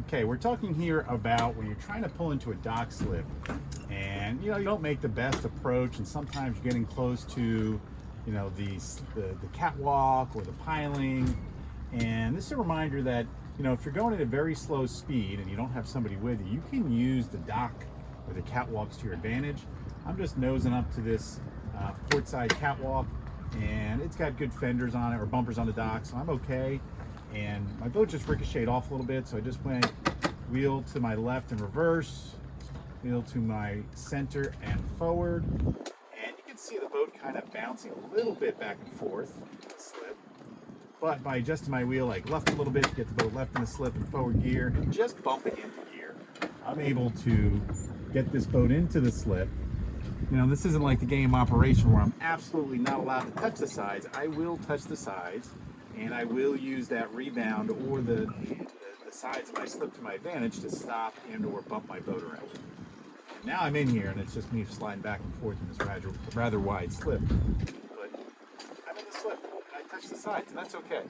Okay, we're talking here about when you're trying to pull into a dock slip and you don't make the best approach, and sometimes you're getting close to the catwalk or the piling. And this is a reminder that if you're going at a very slow speed and you don't have somebody with you, you can use the dock or the catwalks to your advantage. I'm just nosing up to this portside catwalk, and it's got good fenders on it, or bumpers on the dock, so I'm okay. And my boat just ricocheted off a little bit, so I just went wheel to my left and reverse, wheel to my center and forward, and you can see the boat kind of bouncing a little bit back and forth, slip. But by adjusting my wheel, like left a little bit to get the boat left in the slip and forward gear, and just bumping into gear, I'm able to get this boat into the slip. This isn't like the game Operation where I'm absolutely not allowed to touch the sides. I will touch the sides, and I will use that rebound or the sides of my slip to my advantage to stop and or bump my boat around. And now I'm in here, and it's just me sliding back and forth in this rather wide slip. But I'm in the slip, and I touch the sides, and that's okay.